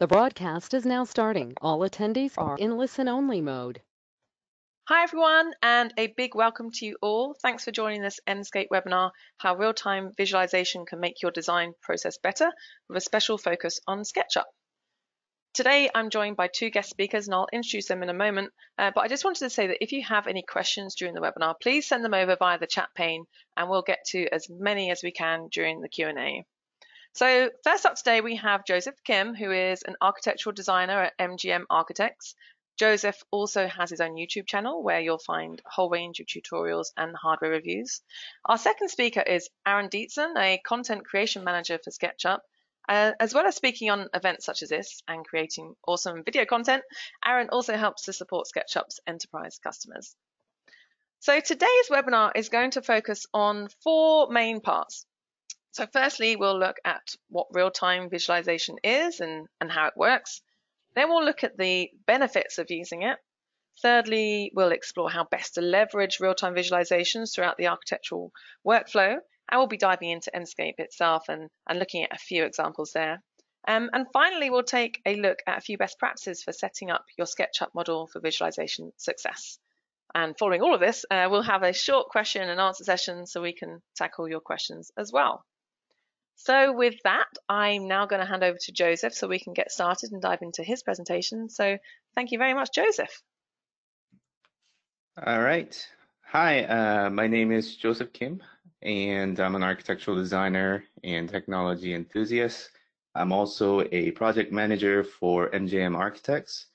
The broadcast is now starting. All attendees are in listen-only mode. Hi everyone, and a big welcome to you all. Thanks for joining this Endscape webinar, How Real-Time Visualization Can Make Your Design Process Better, with a special focus on SketchUp. Today I'm joined by two guest speakers and I'll introduce them in a moment, but I just wanted to say that if you have any questions during the webinar, please send them over via the chat pane and we'll get to as many as we can during the Q&A. So first up today, we have Joseph Kim, who is an architectural designer at MGM Architects. Joseph also has his own YouTube channel where you'll find a whole range of tutorials and hardware reviews. Our second speaker is Aaron Dietzen, a content creation manager for SketchUp. As well as speaking on events such as this and creating awesome video content, Aaron also helps to support SketchUp's enterprise customers. So today's webinar is going to focus on four main parts. So firstly, we'll look at what real-time visualization is and how it works. Then we'll look at the benefits of using it. Thirdly, we'll explore how best to leverage real-time visualizations throughout the architectural workflow. And we'll be diving into Endscape itself and looking at a few examples there. And finally, we'll take a look at a few best practices for setting up your SketchUp model for visualization success. And following all of this, we'll have a short question and answer session so we can tackle your questions as well. So with that, I'm now going to hand over to Joseph so we can get started and dive into his presentation. So thank you very much, Joseph. All right. Hi, my name is Joseph Kim, and I'm an architectural designer and technology enthusiast. I'm also a project manager for MGM Architects.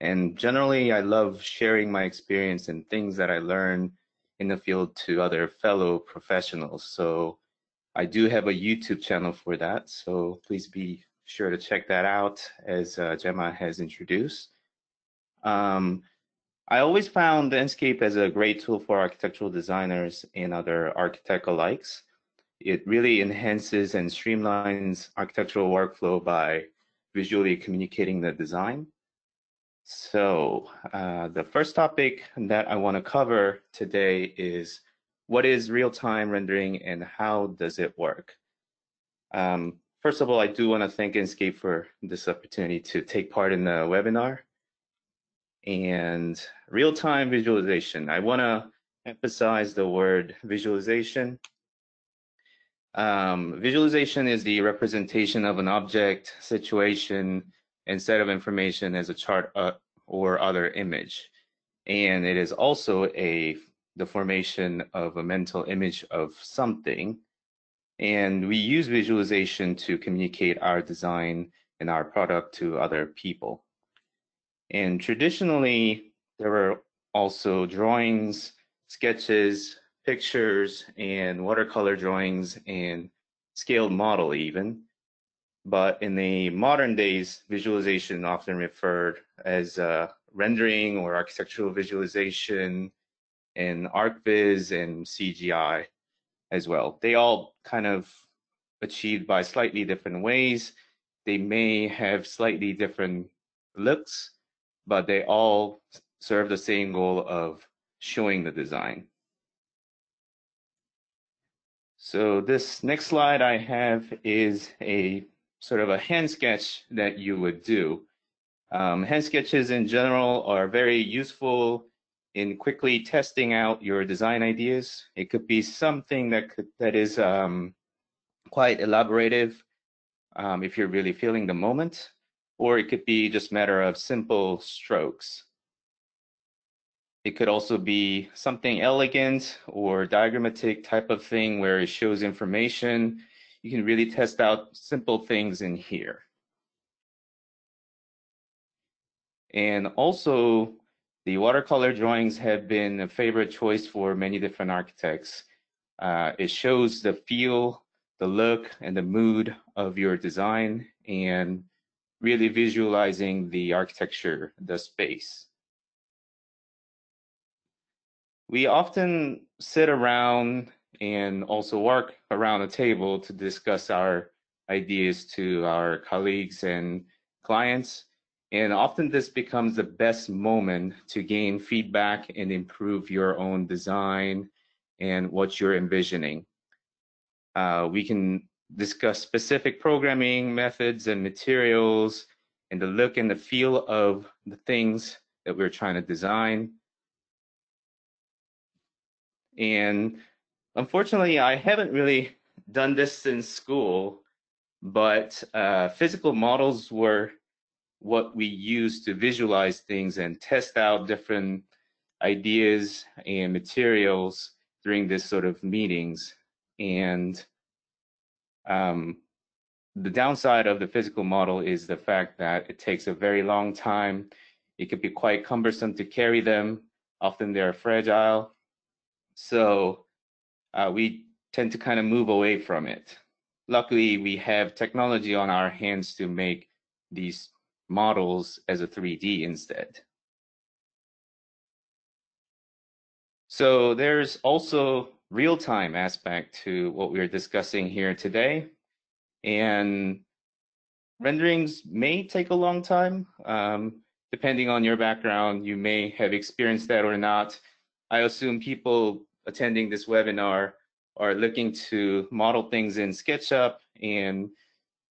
And generally, I love sharing my experience and things that I learn in the field to other fellow professionals. So I do have a YouTube channel for that, so please be sure to check that out, as Gemma has introduced. I always found Endscape as a great tool for architectural designers and other architect alikes. It really enhances and streamlines architectural workflow by visually communicating the design. So the first topic that I want to cover today is what is real-time rendering and how does it work? First of all, I do want to thank Enscape for this opportunity to take part in the webinar. And real-time visualization, I want to emphasize the word visualization. Visualization is the representation of an object, situation, and set of information as a chart or other image. And it is also the formation of a mental image of something. And we use visualization to communicate our design and our product to other people. And traditionally, there were also drawings, sketches, pictures, and watercolor drawings, and scaled model even. But in the modern days, visualization often referred as rendering or architectural visualization, and ArcViz and CGI as well. They all kind of achieved by slightly different ways. They may have slightly different looks, but they all serve the same goal of showing the design. So this next slide I have is a sort of a hand sketch that you would do. Hand sketches in general are very useful in quickly testing out your design ideas. It could be something that is quite elaborative if you're really feeling the moment, or it could be just a matter of simple strokes. It could also be something elegant or diagrammatic type of thing where it shows information. You can really test out simple things in here. And also, the watercolor drawings have been a favorite choice for many different architects. It shows the feel, the look, and the mood of your design, and really visualizing the architecture, the space. We often sit around and also work around a table to discuss our ideas to our colleagues and clients. And often this becomes the best moment to gain feedback and improve your own design and what you're envisioning. We can discuss specific programming methods and materials and the look and the feel of the things that we're trying to design. And unfortunately, I haven't really done this since school, but physical models were what we used to visualize things and test out different ideas and materials during this sort of meetings. And the downside of the physical model is the fact that it takes a very long time. It could be quite cumbersome to carry them. Often they're fragile. So we tend to kind of move away from it. Luckily, we have technology on our hands to make these models as a 3D instead. So there's also real-time aspect to what we're discussing here today. And renderings may take a long time. Depending on your background, you may have experienced that or not. I assume people attending this webinar are looking to model things in SketchUp and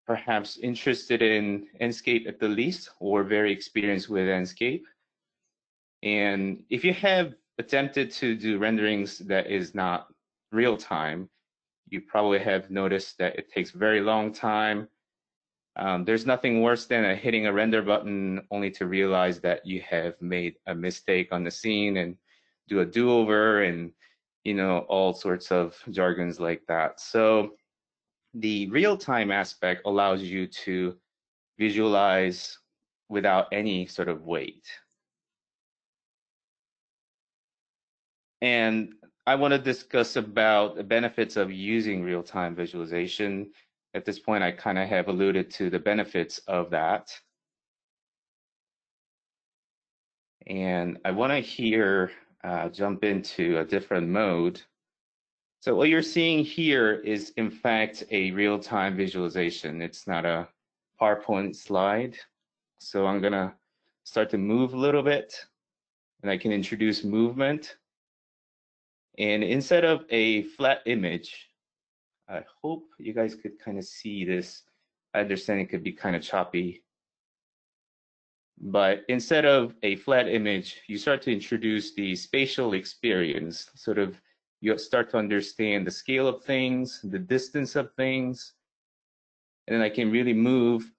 perhaps interested in Endscape at the least, or very experienced with Endscape. And if you have attempted to do renderings that is not real time, you probably have noticed that it takes a very long time. There's nothing worse than hitting a render button only to realize that you have made a mistake on the scene and do a do-over and, you know, all sorts of jargons like that. So the real-time aspect allows you to visualize without any sort of wait. And I want to discuss about the benefits of using real-time visualization. At this point, I kind of have alluded to the benefits of that. And I want to here jump into a different mode. So what you're seeing here is, in fact, a real-time visualization. It's not a PowerPoint slide. So I'm going to start to move a little bit, and I can introduce movement. And instead of a flat image, I hope you guys could kind of see this. I understand it could be kind of choppy. But instead of a flat image, you start to introduce the spatial experience. Sort of, you start to understand the scale of things, the distance of things, and then I can really move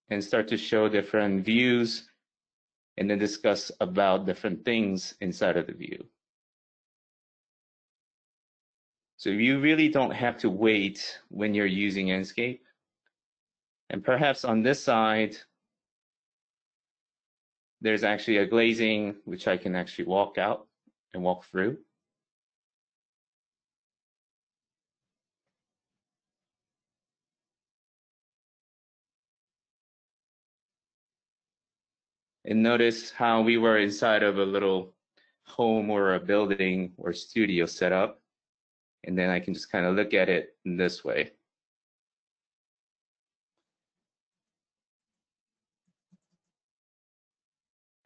and start to show different views and then discuss about different things inside of the view. So you really don't have to wait when you're using Endscape. And perhaps on this side, there's actually a glazing, which I can actually walk out and walk through. And notice how we were inside of a little home or a building or studio setup. And then I can just kind of look at it in this way.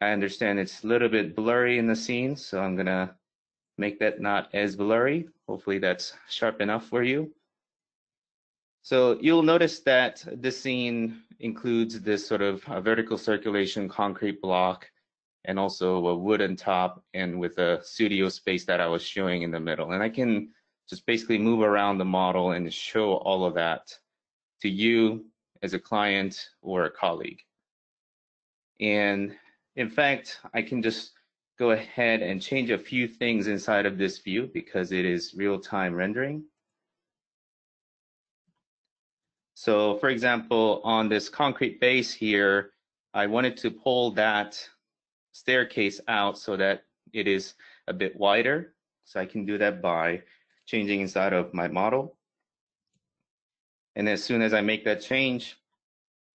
I understand it's a little bit blurry in the scene, so I'm gonna make that not as blurry. Hopefully that's sharp enough for you. So you'll notice that this scene includes this sort of vertical circulation concrete block and also a wooden top and with a studio space that I was showing in the middle. And I can just basically move around the model and show all of that to you as a client or a colleague. And in fact, I can just go ahead and change a few things inside of this view because it is real-time rendering. So for example, on this concrete base here, I wanted to pull that staircase out so that it is a bit wider. So I can do that by changing inside of my model. And as soon as I make that change,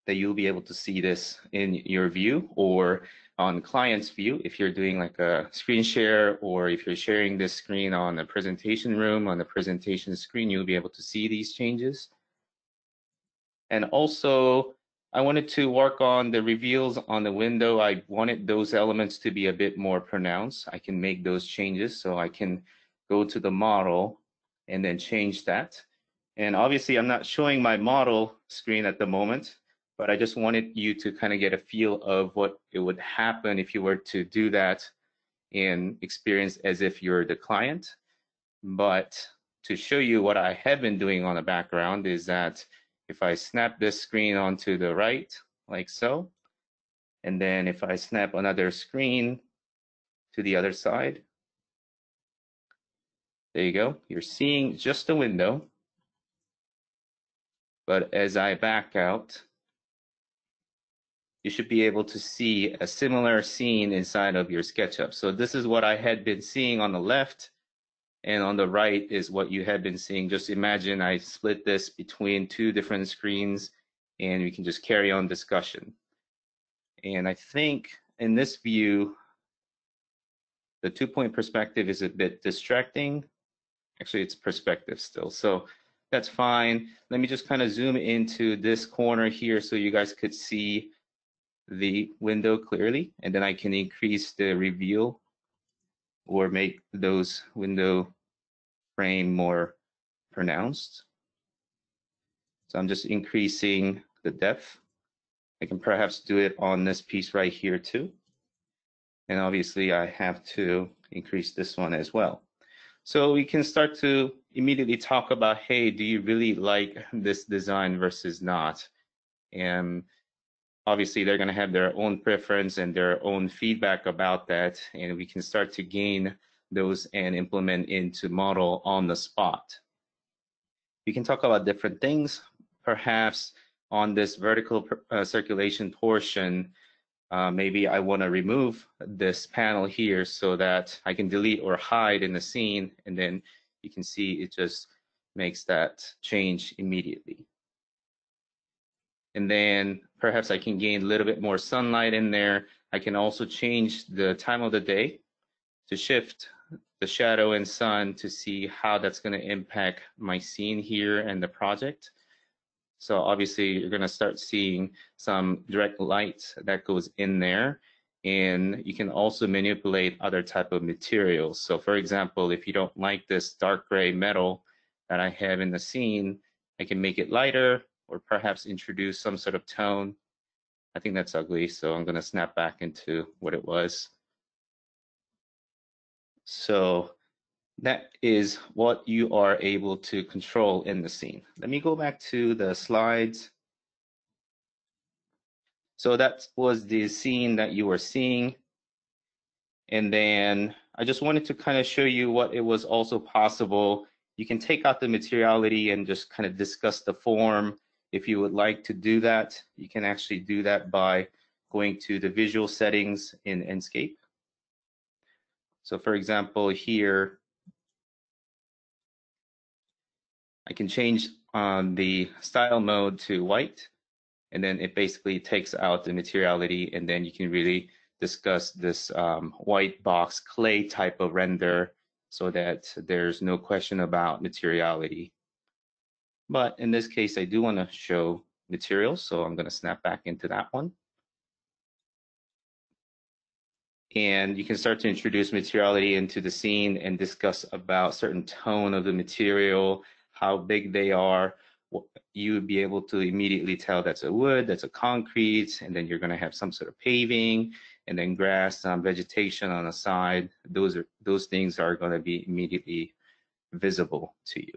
that you'll be able to see this in your view or on client's view if you're doing like a screen share, or if you're sharing this screen on a presentation room, on the presentation screen, you'll be able to see these changes. And also, I wanted to work on the reveals on the window. I wanted those elements to be a bit more pronounced. I can make those changes, so I can go to the model and then change that. And obviously I'm not showing my model screen at the moment, but I just wanted you to kind of get a feel of what it would happen if you were to do that and experience as if you're the client. But to show you what I have been doing on the background is that if I snap this screen onto the right, like so, and then if I snap another screen to the other side, there you go. You're seeing just a window. But as I back out, you should be able to see a similar scene inside of your SketchUp. So this is what I had been seeing on the left, and on the right is what you had been seeing. Just imagine I split this between two different screens, and we can just carry on discussion. And I think in this view, the 2-point perspective is a bit distracting. Actually, it's perspective still, so that's fine. Let me just kind of zoom into this corner here so you guys could see the window clearly, and then I can increase the reveal or make those window frame more pronounced. So I'm just increasing the depth. I can perhaps do it on this piece right here too. And obviously I have to increase this one as well. So we can start to immediately talk about, hey, do you really like this design versus not? And obviously they're going to have their own preference and their own feedback about that, and we can start to gain those and implement into model on the spot. We can talk about different things. Perhaps on this vertical circulation portion, maybe I want to remove this panel here so that I can delete or hide in the scene, and then you can see it just makes that change immediately. And then perhaps I can gain a little bit more sunlight in there. I can also change the time of the day to shift the shadow and sun to see how that's going to impact my scene here and the project. So obviously you're going to start seeing some direct light that goes in there, and you can also manipulate other type of materials. So for example, if you don't like this dark gray metal that I have in the scene, I can make it lighter or perhaps introduce some sort of tone. I think that's ugly, so I'm going to snap back into what it was. So that is what you are able to control in the scene. Let me go back to the slides. So that was the scene that you were seeing. And then I just wanted to kind of show you what it was also possible. You can take out the materiality and just kind of discuss the form. If you would like to do that, you can actually do that by going to the visual settings in Endscape. So for example, here, I can change the style mode to white, and then it basically takes out the materiality, and then you can really discuss this white box clay type of render so that there's no question about materiality. But in this case, I do want to show materials, so I'm going to snap back into that one. And you can start to introduce materiality into the scene and discuss about certain tone of the material, how big they are. You would be able to immediately tell that's a wood, that's a concrete, and then you're going to have some sort of paving, and then grass, vegetation on the side. Those things are going to be immediately visible to you.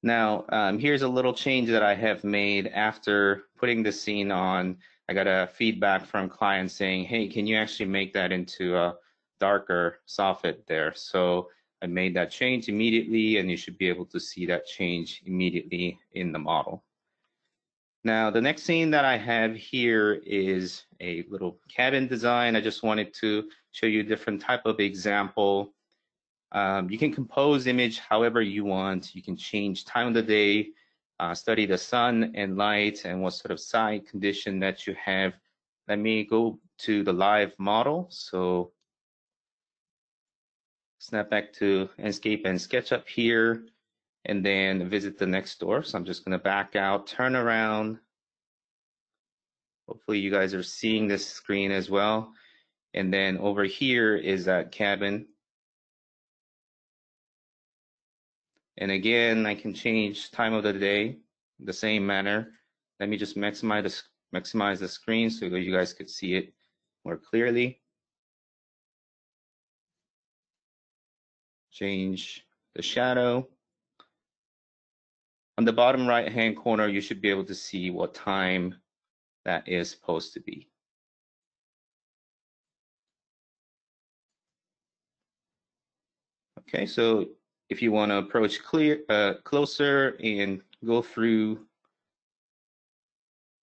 Now, here's a little change that I have made after putting the scene on. I got a feedback from clients saying, hey, can you actually make that into a darker soffit there? So I made that change immediately, and you should be able to see that change immediately in the model. Now, the next scene that I have here is a little cabin design. I just wanted to show you a different type of example. You can compose image however you want. You can change time of the day, study the sun and light and what sort of side condition that you have. Let me go to the live model. So snap back to Enscape and SketchUp here, and then visit the next door. So I'm just going to back out, turn around. Hopefully you guys are seeing this screen as well. And then over here is that cabin. And again, I can change time of the day the same manner. Let me just maximize the screen so that you guys could see it more clearly. Change the shadow. On the bottom right-hand corner, you should be able to see what time that is supposed to be. Okay, so if you want to approach closer and go through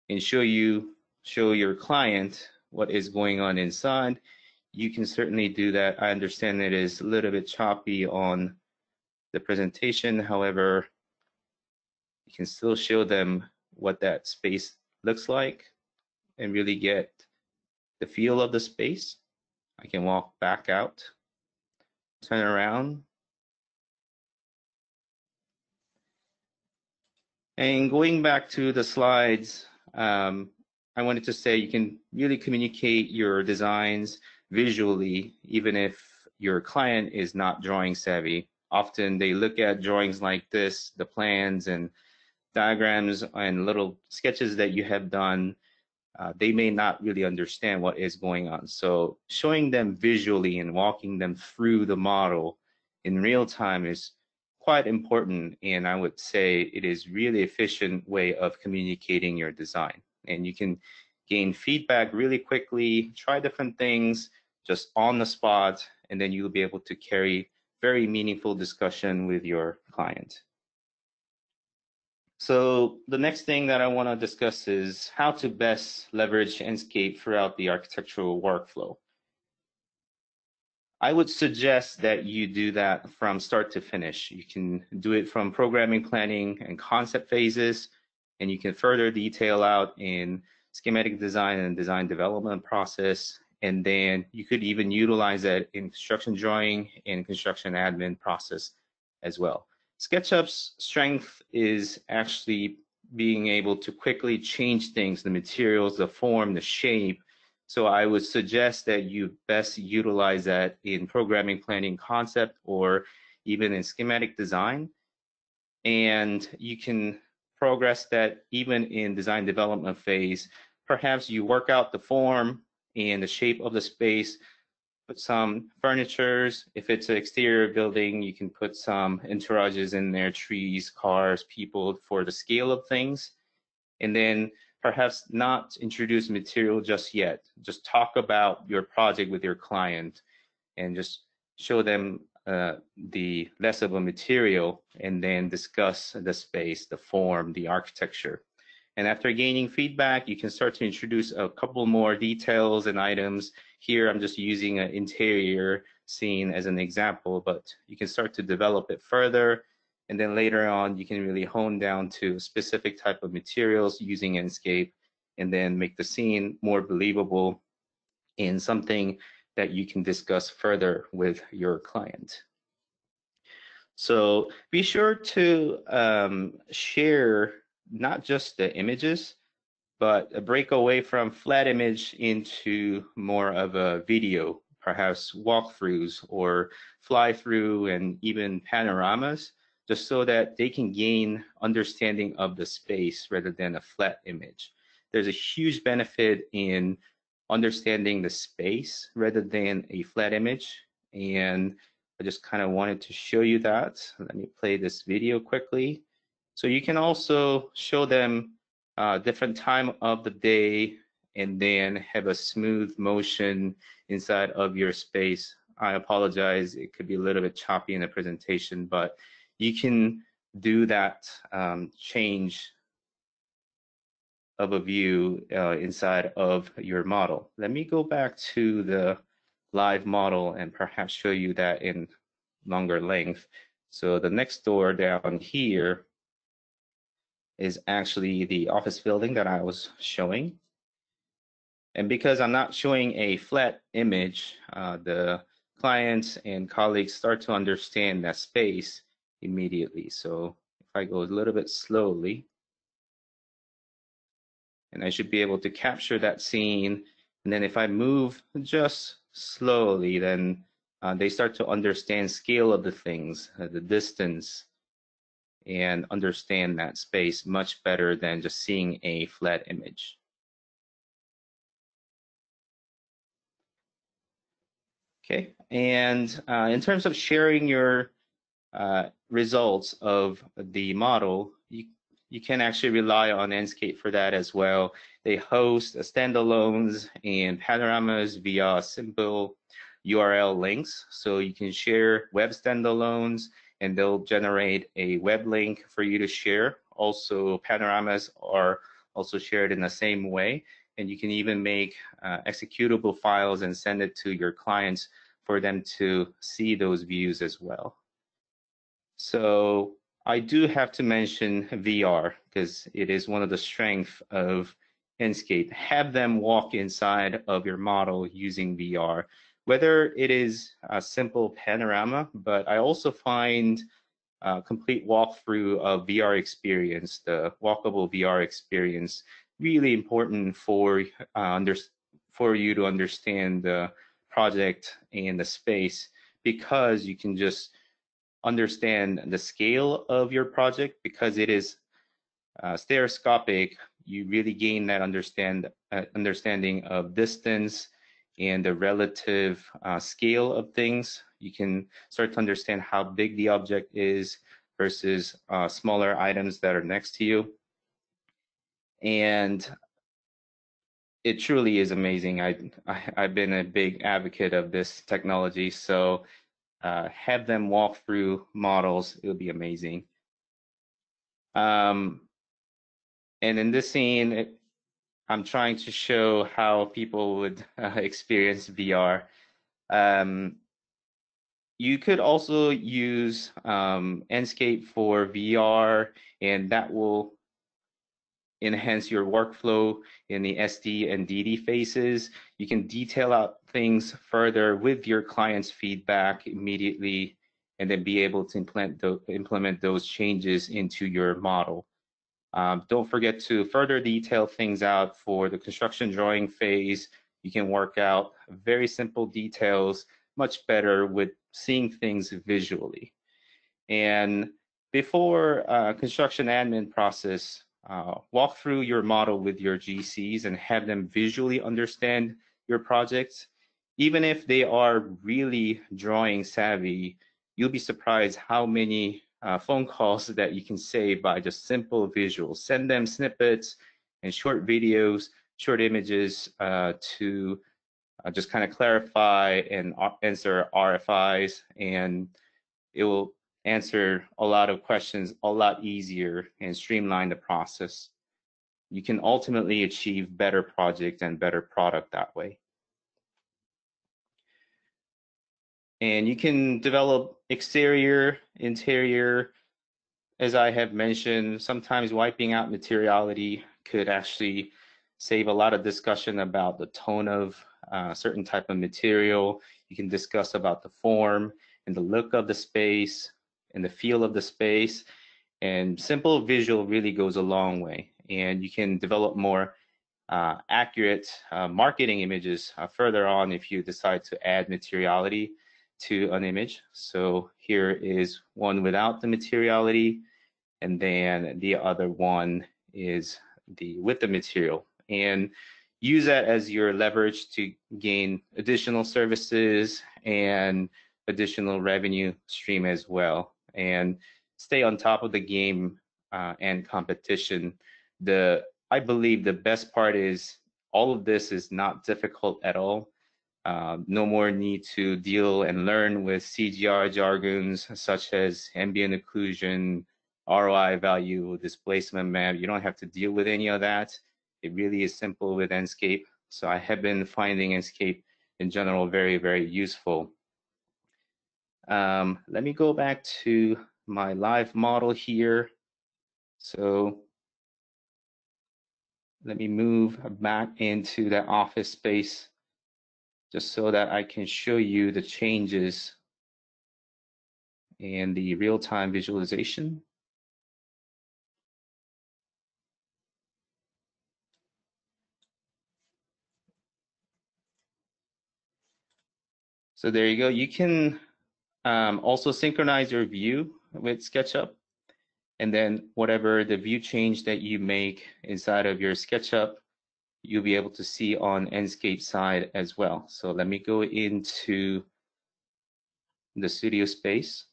and show your client what is going on inside, you can certainly do that. I understand it is a little bit choppy on the presentation. However, you can still show them what that space looks like and really get the feel of the space. I can walk back out, turn around. And going back to the slides, I wanted to say you can really communicate your designs visually, even if your client is not drawing savvy. Often they look at drawings like this, the plans and diagrams and little sketches that you have done. They may not really understand what is going on. So showing them visually and walking them through the model in real time is quite important, and I would say it is really efficient way of communicating your design. And you can gain feedback really quickly, try different things just on the spot, and then you'll be able to carry very meaningful discussion with your client. So the next thing that I want to discuss is how to best leverage Endscape throughout the architectural workflow. I would suggest that you do that from start to finish. You can do it from programming, planning, and concept phases, and you can further detail out in schematic design and design development process. And then you could even utilize that in construction drawing and construction admin process as well. SketchUp's strength is actually being able to quickly change things, the materials, the form, the shape. So I would suggest that you best utilize that in programming, planning, concept, or even in schematic design. And you can progress that even in design development phase. Perhaps you work out the form and the shape of the space, put some furnitures. If it's an exterior building, you can put some entourages in there, trees, cars, people for the scale of things. And then perhaps not introduce material just yet. Just talk about your project with your client and just show them the less of a material, and then discuss the space, the form, the architecture. And after gaining feedback, you can start to introduce a couple more details and items. Here, I'm just using an interior scene as an example, but you can start to develop it further. And then later on, you can really hone down to specific type of materials using Enscape, and then make the scene more believable in something that you can discuss further with your client. So be sure to share not just the images, but break away from flat image into more of a video, perhaps walkthroughs or fly through and even panoramas, just so that they can gain understanding of the space rather than a flat image. There's a huge benefit in understanding the space rather than a flat image. And I just kind of wanted to show you that. Let me play this video quickly. So you can also show them different time of the day and then have a smooth motion inside of your space. I apologize, it could be a little bit choppy in the presentation, but you can do that change of a view inside of your model. Let me go back to the live model and perhaps show you that in longer length. So the next door down here is actually the office building that I was showing. And because I'm not showing a flat image, the clients and colleagues start to understand that space immediately. So if I go a little bit slowly, and I should be able to capture that scene. And then if I move just slowly, then they start to understand scale of the things, the distance, and understand that space much better than just seeing a flat image. Okay, and in terms of sharing your results of the model, you can actually rely on Enscape for that as well. They host standalones and panoramas via simple URL links. So you can share web standalones and they'll generate a web link for you to share. Also, panoramas are also shared in the same way. And you can even make executable files and send it to your clients for them to see those views as well. So I do have to mention VR because it is one of the strengths of Enscape. Have them walk inside of your model using VR, whether it is a simple panorama, but I also find a complete walkthrough of VR experience, the walkable VR experience, really important for you to understand the project and the space, because you can just understand the scale of your project. Because it is stereoscopic, you really gain that understanding of distance and the relative scale of things. You can start to understand how big the object is versus smaller items that are next to you. And it truly is amazing. I've been a big advocate of this technology, so have them walk through models. It'll be amazing. And in this scene, I'm trying to show how people would experience VR. You could also use Enscape for VR, and that will enhance your workflow in the SD and DD phases. You can detail out things further with your client's feedback immediately, and then be able to implement those changes into your model. Don't forget to further detail things out for the construction drawing phase. You can work out very simple details much better with seeing things visually. And before construction admin process, walk through your model with your GCs and have them visually understand your projects. Even if they are really drawing savvy, you'll be surprised how many phone calls that you can save by just simple visuals. Send them snippets and short videos, short images to just kind of clarify and answer RFIs, and it will answer a lot of questions a lot easier and streamline the process. You can ultimately achieve better project and better product that way. And you can develop exterior, interior. As I have mentioned, sometimes wiping out materiality could actually save a lot of discussion about the tone of a certain type of material. You can discuss about the form and the look of the space and the feel of the space. And simple visual really goes a long way. And you can develop more accurate marketing images further on if you decide to add materiality to an image. So here is one without the materiality, and then the other one is with the material. And use that as your leverage to gain additional services and additional revenue stream as well, and stay on top of the game and competition. I believe the best part is all of this is not difficult at all. No more need to deal and learn with CGR jargons such as ambient occlusion, ROI value, displacement map. You don't have to deal with any of that. It really is simple with Enscape. So I have been finding Enscape in general very, very useful. Let me go back to my live model here. So let me move back into that office space just so that I can show you the changes in the real-time visualization. So there you go. You can also synchronize your view with SketchUp. And then whatever the view change that you make inside of your SketchUp, you'll be able to see on Endscape side as well. So let me go into the studio space.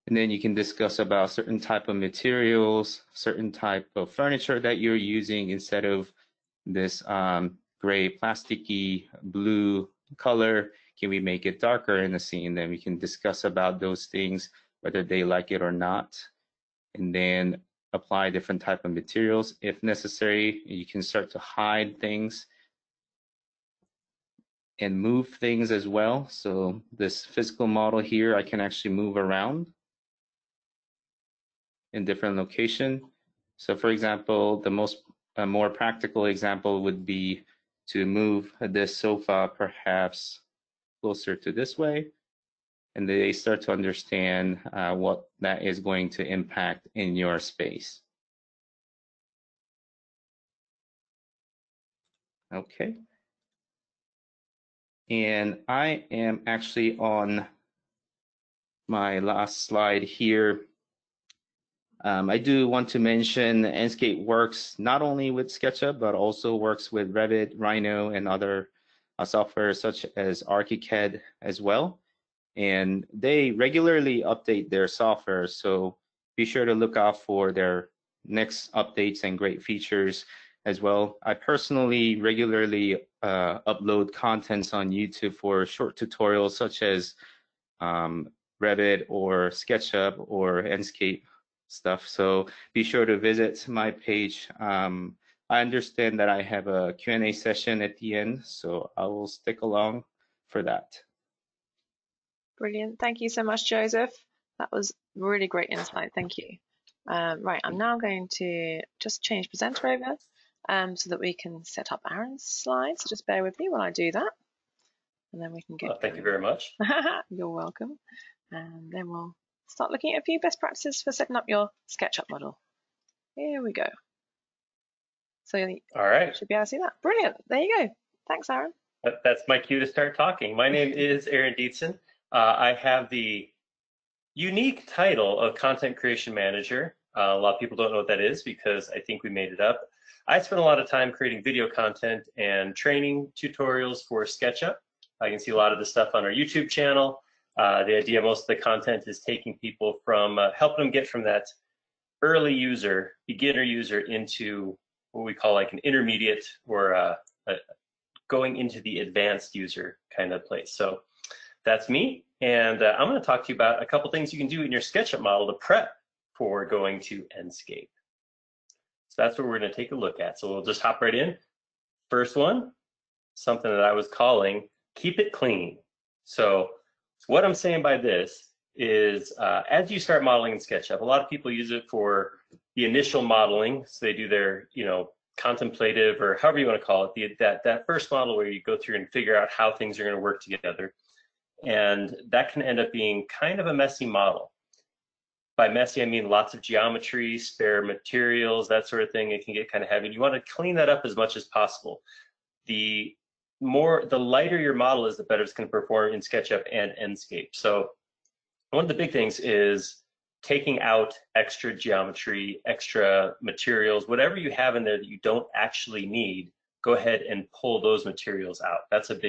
And then you can discuss about certain type of materials, certain type of furniture that you're using instead of this gray plasticky blue color. Can we make it darker in the scene? Then we can discuss about those things, whether they like it or not. And then apply different type of materials if necessary. You can start to hide things and move things as well. So this physical model here, I can actually move around in different location. So for example, a more practical example would be to move this sofa perhaps closer to this way, and they start to understand what that is going to impact in your space. Okay. And I am actually on my last slide here. I do want to mention Enscape works not only with SketchUp, but also works with Revit, Rhino, and other software such as Archicad as well. And they regularly update their software, so be sure to look out for their next updates and great features as well. I personally regularly upload contents on YouTube for short tutorials such as Revit or SketchUp or Enscape stuff. So be sure to visit my page. I understand that I have a Q&A session at the end, so I will stick along for that. Brilliant. Thank you so much, Joseph. That was really great insight. Thank you. Right, I'm now going to just change presenter over so that we can set up Aaron's slides. So just bear with me while I do that. And then we can get Thank you very much. You're welcome. And then we'll start looking at a few best practices for setting up your SketchUp model. Here we go. So you All right. should be able to see that. Brilliant. There you go. Thanks, Aaron. That's my cue to start talking. My name is Aaron Dietzen. I have the unique title of Content Creation Manager. A lot of people don't know what that is because I think we made it up. I spend a lot of time creating video content and training tutorials for SketchUp. I can see a lot of the stuff on our YouTube channel. The idea, most of the content is taking people from, helping them get from that early user, beginner user into what we call like an intermediate or going into the advanced user kind of place. So that's me. And I'm going to talk to you about a couple things you can do in your SketchUp model to prep for going to Endscape. So that's what we're going to take a look at. So we'll just hop right in. First one, something that I was calling keep it clean. So what I'm saying by this is as you start modeling in SketchUp, a lot of people use it for the initial modeling. So they do their, contemplative or however you want to call it, that first model where you go through and figure out how things are going to work together. And that can end up being kind of a messy model. By messy, I mean lots of geometry, spare materials, that sort of thing. It can get kind of heavy. You want to clean that up as much as possible. The lighter your model is, the better it's going to perform in SketchUp and Endscape. So one of the big things is taking out extra geometry, extra materials, whatever you have in there that you don't actually need, go ahead and pull those materials out. That's a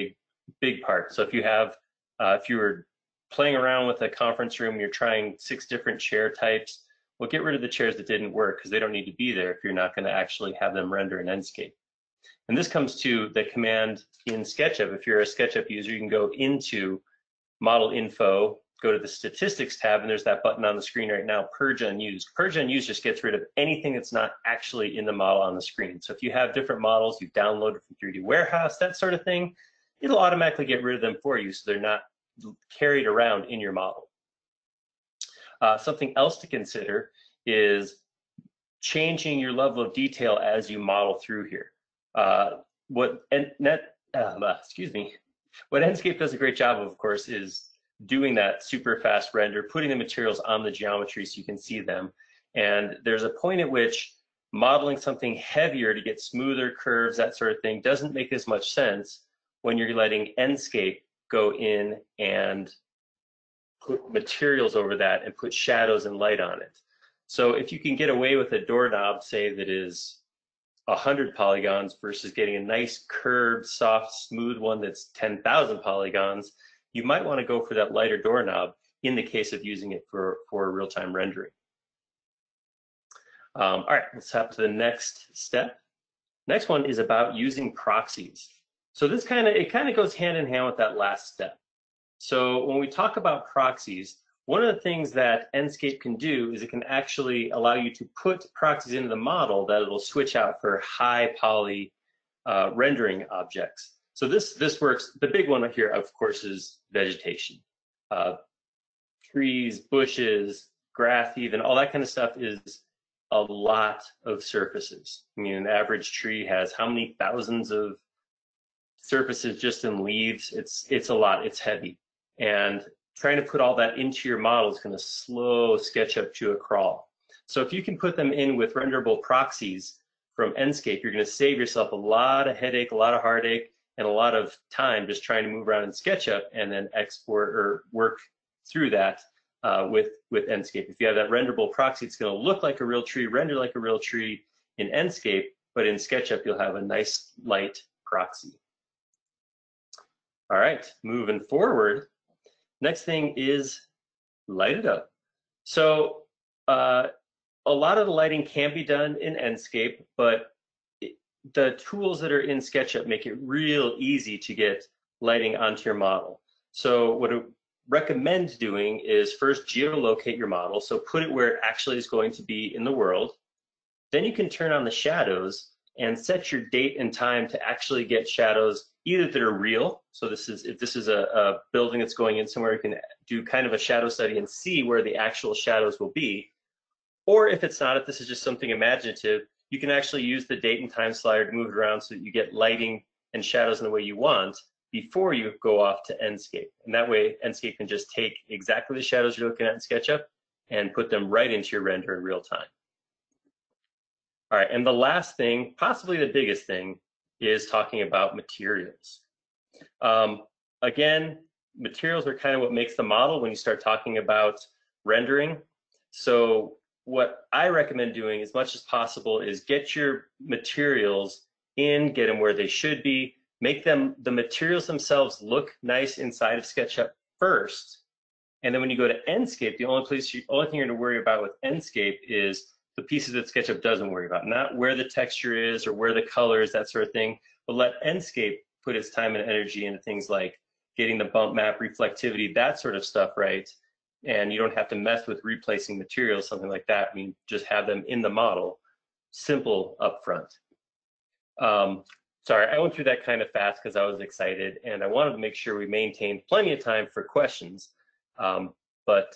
big part. So if you have, if you were playing around with a conference room, you're trying 6 different chair types, well, get rid of the chairs that didn't work because they don't need to be there if you're not going to actually have them render in Endscape. And this comes to the command in SketchUp. If you're a SketchUp user, you can go into Model Info, go to the Statistics tab, and there's that button on the screen right now, Purge Unused. Purge Unused just gets rid of anything that's not actually in the model on the screen. So if you have different models you downloaded from 3D Warehouse, that sort of thing, it'll automatically get rid of them for you so they're not carried around in your model. Something else to consider is changing your level of detail as you model through here. What Endscape does a great job of course, is doing that super fast render, putting the materials on the geometry so you can see them. And there's a point at which modeling something heavier to get smoother curves, that sort of thing, doesn't make as much sense when you're letting Endscape go in and put materials over that and put shadows and light on it. So if you can get away with a doorknob, say that is 100 polygons versus getting a nice curved, soft, smooth one that's 10,000 polygons, you might want to go for that lighter doorknob in the case of using it for real-time rendering. All right, let's hop to the next step. Next one is about using proxies. So this kind of goes hand in hand with that last step. So when we talk about proxies, one of the things that Endscape can do is it can actually allow you to put proxies into the model that it'll switch out for high poly rendering objects. So this works. The big one here, of course, is vegetation. Trees, bushes, grass, even all that kind of stuff is a lot of surfaces. I mean, an average tree has how many thousands of surfaces just in leaves? It's a lot. It's heavy, and trying to put all that into your model is going to slow SketchUp to a crawl. So if you can put them in with renderable proxies from Endscape, you're going to save yourself a lot of headache, a lot of heartache, and a lot of time just trying to move around in SketchUp and then export or work through that with Endscape. If you have that renderable proxy, it's going to look like a real tree, render like a real tree in Endscape, but in SketchUp, you'll have a nice light proxy. All right, moving forward. Next thing is light it up. So a lot of the lighting can be done in Endscape, but the tools that are in SketchUp make it real easy to get lighting onto your model. So what I recommend doing is first geolocate your model. So put it where it actually is going to be in the world. Then you can turn on the shadows and set your date and time to actually get shadows either that are real. So if this is a building that's going in somewhere, you can do kind of a shadow study and see where the actual shadows will be. Or if it's not, if this is just something imaginative, you can actually use the date and time slider to move it around so that you get lighting and shadows in the way you want before you go off to Endscape. And that way, Endscape can just take exactly the shadows you're looking at in SketchUp and put them right into your render in real time. All right, and the last thing, possibly the biggest thing, is talking about materials. Again, materials are kind of what makes the model when you start talking about rendering. So what I recommend doing as much as possible is get your materials in, get them where they should be, make them, the materials themselves look nice inside of SketchUp first. And then when you go to Endscape, the only thing you're going to worry about with Endscape is the pieces that SketchUp doesn't worry about, not where the texture is or where the colors, that sort of thing, but let Endscape put its time and energy into things like getting the bump map, reflectivity, that sort of stuff right. And you don't have to mess with replacing materials, something like that. I mean, just have them in the model, simple upfront. Sorry, I went through that kind of fast because I was excited and I wanted to make sure we maintained plenty of time for questions. But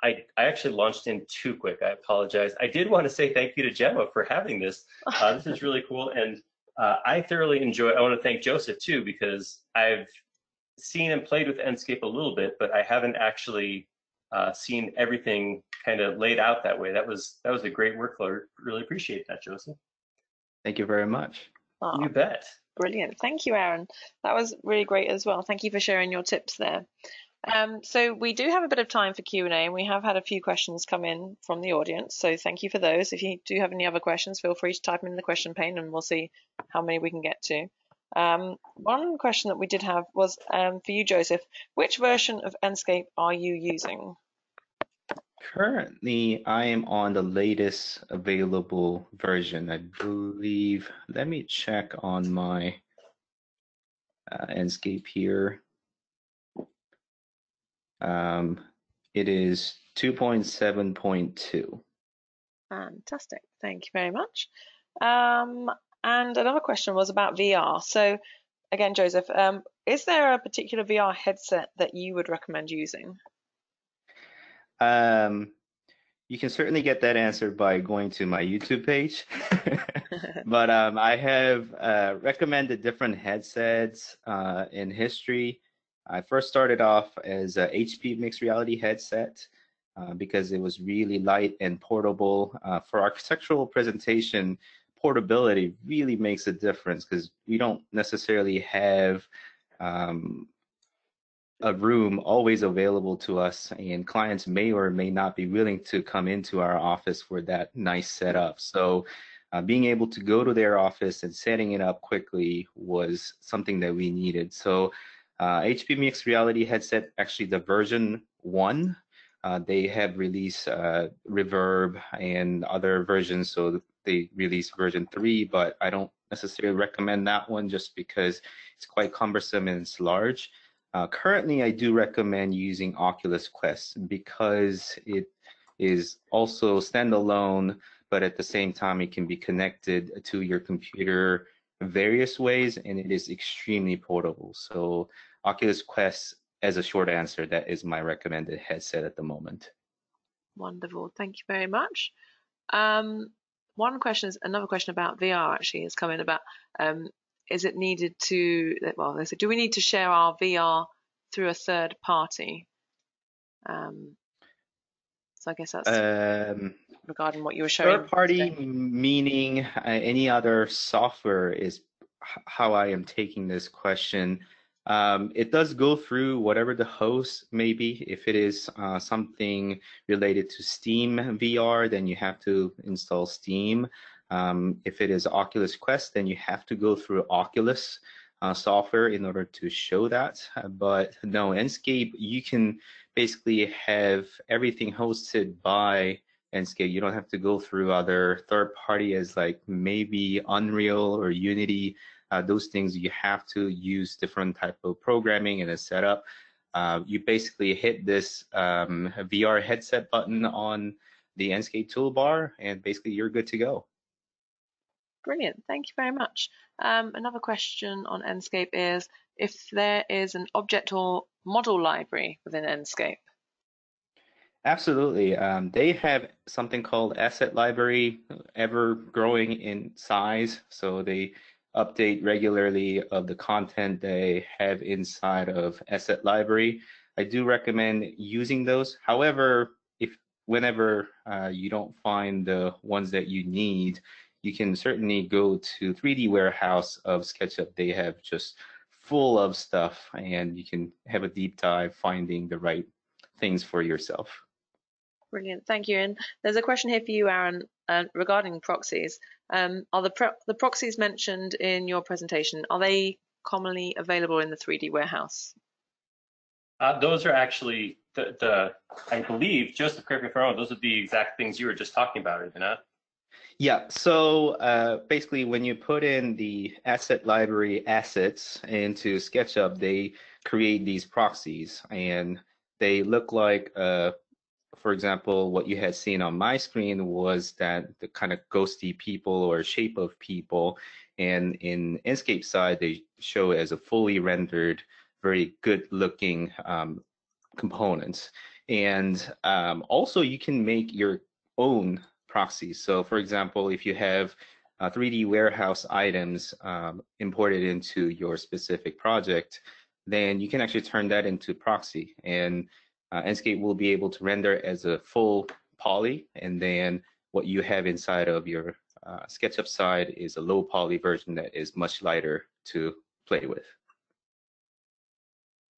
I actually launched in too quick. I apologize. I did want to say thank you to Gemma for having this. This is really cool. And I thoroughly enjoy it. I want to thank Joseph too, because I've seen and played with Endscape a little bit, but I haven't actually seen everything kind of laid out that way. That was a great workload. Really appreciate that, Joseph. Thank you very much. Oh, you bet. Brilliant. Thank you, Aaron. That was really great as well. Thank you for sharing your tips there. So we do have a bit of time for Q&A, and we have had a few questions come in from the audience. So thank you for those. If you do have any other questions, feel free to type them in the question pane and we'll see how many we can get to. One question that we did have was for you, Joseph. Which version of Endscape are you using? Currently, I am on the latest available version. I believe, let me check on my Endscape here. It is 2.7.2. Fantastic. Thank you very much. And another question was about VR. So again, Joseph, is there a particular VR headset that you would recommend using? You can certainly get that answer by going to my YouTube page. But I have recommended different headsets in history. I first started off as a HP mixed reality headset because it was really light and portable. For architectural presentation, portability really makes a difference because we don't necessarily have a room always available to us, and clients may or may not be willing to come into our office for that nice setup. So being able to go to their office and setting it up quickly was something that we needed. So HP Mixed Reality headset, actually the version 1, they have released Reverb and other versions, so they released version 3, but I don't necessarily recommend that one just because it's quite cumbersome and it's large. Currently, I do recommend using Oculus Quest because it is also standalone, but at the same time, it can be connected to your computer various ways, and it is extremely portable. So Oculus Quest, as a short answer, that is my recommended headset at the moment. Wonderful. Thank you very much. Another question about VR actually has come in about, is it needed to, well, they said, do we need to share our VR through a third party? So I guess that's regarding what you were showing. Third party today. meaning any other software is how I am taking this question. It does go through whatever the host may be. If it is something related to Steam VR, then you have to install Steam. If it is Oculus Quest, then you have to go through Oculus software in order to show that. But no, Endscape, you can basically have everything hosted by Endscape. You don't have to go through other third party as like maybe Unreal or Unity. Those things you have to use different type of programming and a setup. You basically hit this VR headset button on the Enscape toolbar, and basically you're good to go. Brilliant, thank you very much. Another question on Endscape is if there is an object or model library within Endscape. Absolutely. They have something called asset library, ever growing in size. So they update regularly of the content they have inside of asset library. I do recommend using those. However, whenever you don't find the ones that you need, you can certainly go to 3D Warehouse of SketchUp. They have just full of stuff, and you can have a deep dive finding the right things for yourself. Brilliant, thank you. And there's a question here for you, Aaron, regarding proxies. Are the proxies mentioned in your presentation, are they commonly available in the 3D warehouse? Those are actually I believe, Joseph, correct me if I'm wrong, those are the exact things you were just talking about, are they not? Yeah, so basically when you put in the asset library assets into SketchUp, they create these proxies, and they look like, for example, what you had seen on my screen was that the kind of ghosty people or shape of people, and in Enscape side, they show as a fully rendered, very good looking components. And also you can make your own proxies. So for example, if you have 3D warehouse items imported into your specific project, then you can actually turn that into proxy. And Enscape will be able to render as a full poly, and then what you have inside of your SketchUp side is a low poly version that is much lighter to play with.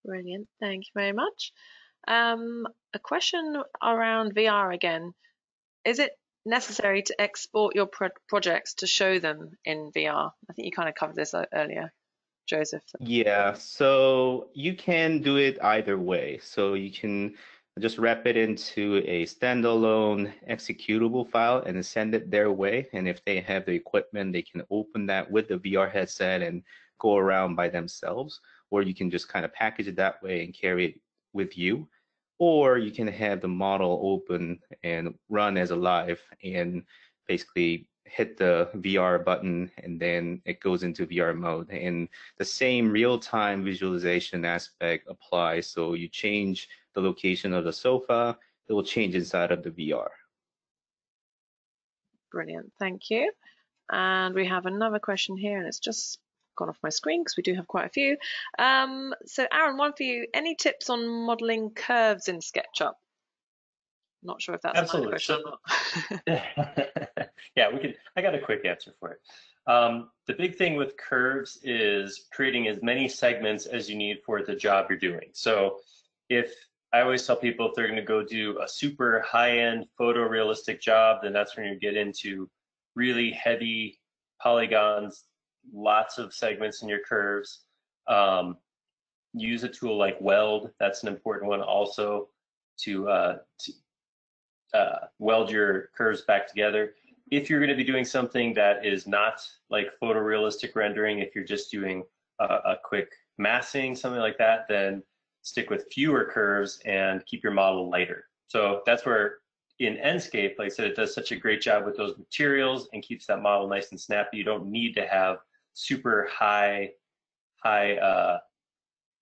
Brilliant, thank you very much. A question around VR again. Is it necessary to export your projects to show them in VR? I think you kind of covered this earlier, Joseph. Yeah, so you can do it either way. So you can just wrap it into a standalone executable file and send it their way. And if they have the equipment, they can open that with the VR headset and go around by themselves. Or you can just kind of package it that way and carry it with you. Or you can have the model open and run as a live and basically hit the VR button, and then it goes into VR mode. And the same real-time visualization aspect applies. So you change the location of the sofa, it will change inside of the VR. Brilliant, thank you. And we have another question here, and it's just gone off my screen because we do have quite a few. So Aaron, one for you. Any tips on modeling curves in SketchUp? Not sure if that's Absolutely. a question or not. Yeah, we can. I got a quick answer for it. The big thing with curves is creating as many segments as you need for the job you're doing. So if I always tell people if they're going to go do a super high-end photorealistic job, then that's when you get into really heavy polygons, lots of segments in your curves. Use a tool like Weld. That's an important one also to weld your curves back together. If you're going to be doing something that is not like photorealistic rendering, if you're just doing a quick massing, something like that, then stick with fewer curves and keep your model lighter. So that's where in Endscape, like I said, it does such a great job with those materials and keeps that model nice and snappy. You don't need to have super high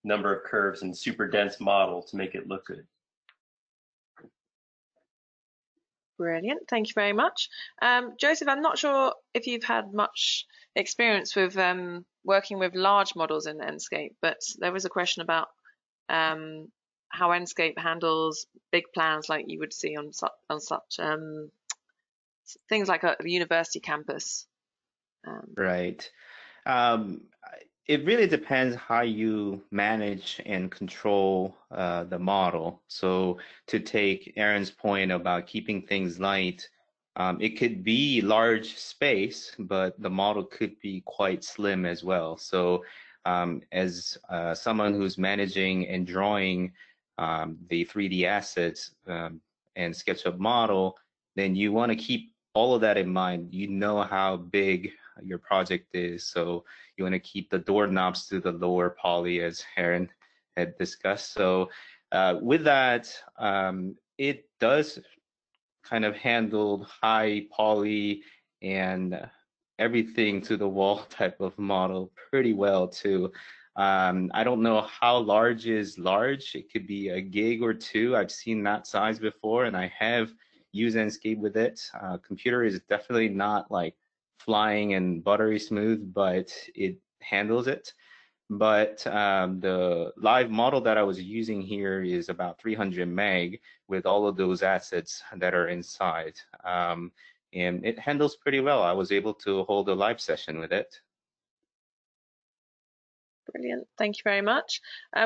number of curves and super dense model to make it look good. Brilliant, thank you very much. Joseph, I'm not sure if you've had much experience with working with large models in Endscape, but there was a question about how Endscape handles big plans like you would see on such things like a university campus. Right. It really depends how you manage and control the model. So to take Aaron's point about keeping things light, it could be large space, but the model could be quite slim as well. So as someone who's managing and drawing the 3D assets and SketchUp model, then you want to keep all of that in mind. You know how big your project is, so you want to keep the doorknobs to the lower poly, as Aaron had discussed. So with that, it does kind of handle high poly and everything to the wall type of model pretty well too. I don't know how large is large. It could be a gig or two. I've seen that size before, and I have used Enscape with it. Computer is definitely not like flying and buttery smooth, but it handles it. But the live model that I was using here is about 300 meg with all of those assets that are inside. And it handles pretty well. I was able to hold a live session with it. Brilliant, thank you very much.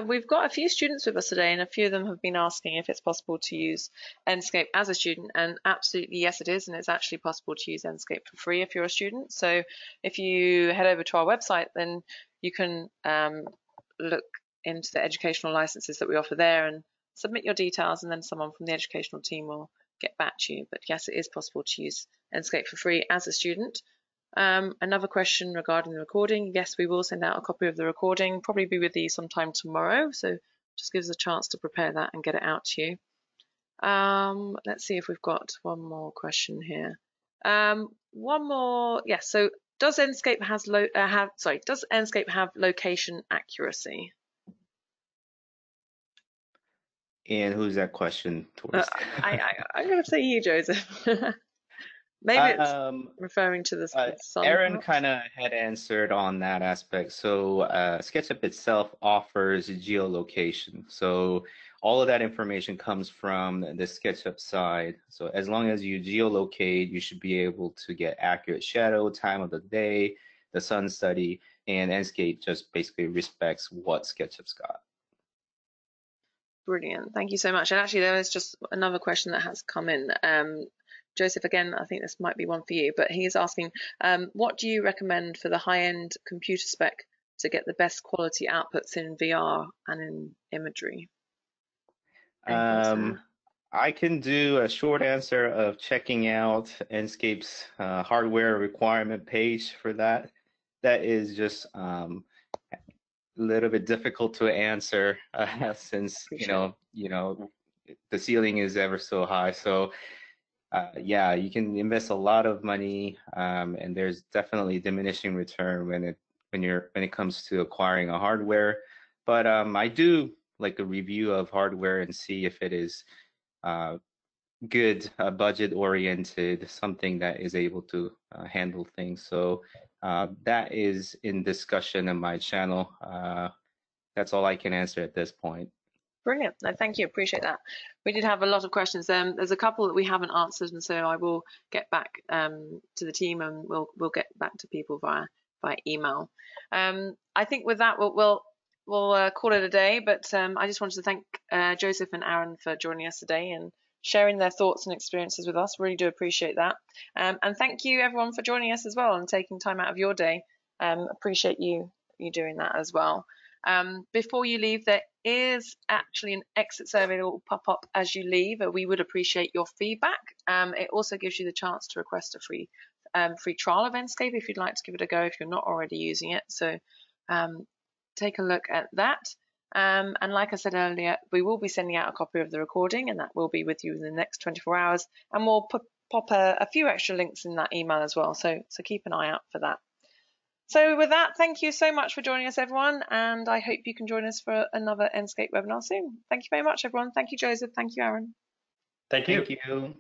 We've got a few students with us today, and a few of them have been asking if it's possible to use Endscape as a student, and absolutely yes it is, and it's actually possible to use Endscape for free if you're a student. So if you head over to our website, then you can look into the educational licenses that we offer there and submit your details, and then someone from the educational team will get back to you. But yes, it is possible to use Endscape for free as a student. Another question regarding the recording. Yes, we will send out a copy of the recording, probably be with you sometime tomorrow, so just gives us a chance to prepare that and get it out to you. Let's see if we've got one more question here. One more, yes, so does Endscape have location accuracy? And who's that question towards? I'm going to say you, Joseph. Maybe it's referring to this. Aaron kind of had answered on that aspect. So SketchUp itself offers geolocation. So all of that information comes from the SketchUp side. So as long as you geolocate, you should be able to get accurate shadow, time of the day, the sun study, and Endscape just basically respects what SketchUp's got. Brilliant, thank you so much. And actually, there is just another question that has come in. Joseph, again, I think this might be one for you, but he is asking, what do you recommend for the high-end computer spec to get the best quality outputs in VR and in imagery? I can do a short answer of checking out Endscape's hardware requirement page for that. That is just a little bit difficult to answer since you know the ceiling is ever so high. So yeah, you can invest a lot of money, and there's definitely diminishing return when it comes to acquiring a hardware. But I do like a review of hardware and see if it is good, budget oriented, something that is able to handle things. So that is in discussion on my channel. That's all I can answer at this point. Brilliant. No, thank you. Appreciate that. We did have a lot of questions. There's a couple that we haven't answered, and so I will get back to the team, and we'll get back to people via email. I think with that we'll call it a day. But I just wanted to thank Joseph and Aaron for joining us today and sharing their thoughts and experiences with us. Really do appreciate that. And thank you everyone for joining us as well and taking time out of your day. Appreciate you doing that as well. Before you leave, there is actually an exit survey that will pop up as you leave. We would appreciate your feedback. It also gives you the chance to request a free trial of Endscape if you'd like to give it a go if you're not already using it. So take a look at that. And like I said earlier, we will be sending out a copy of the recording, and that will be with you in the next 24 hours. And we'll pop a few extra links in that email as well. So keep an eye out for that. So with that, thank you so much for joining us, everyone, and I hope you can join us for another Endscape webinar soon. Thank you very much, everyone. Thank you, Joseph. Thank you, Aaron. Thank you. Thank you.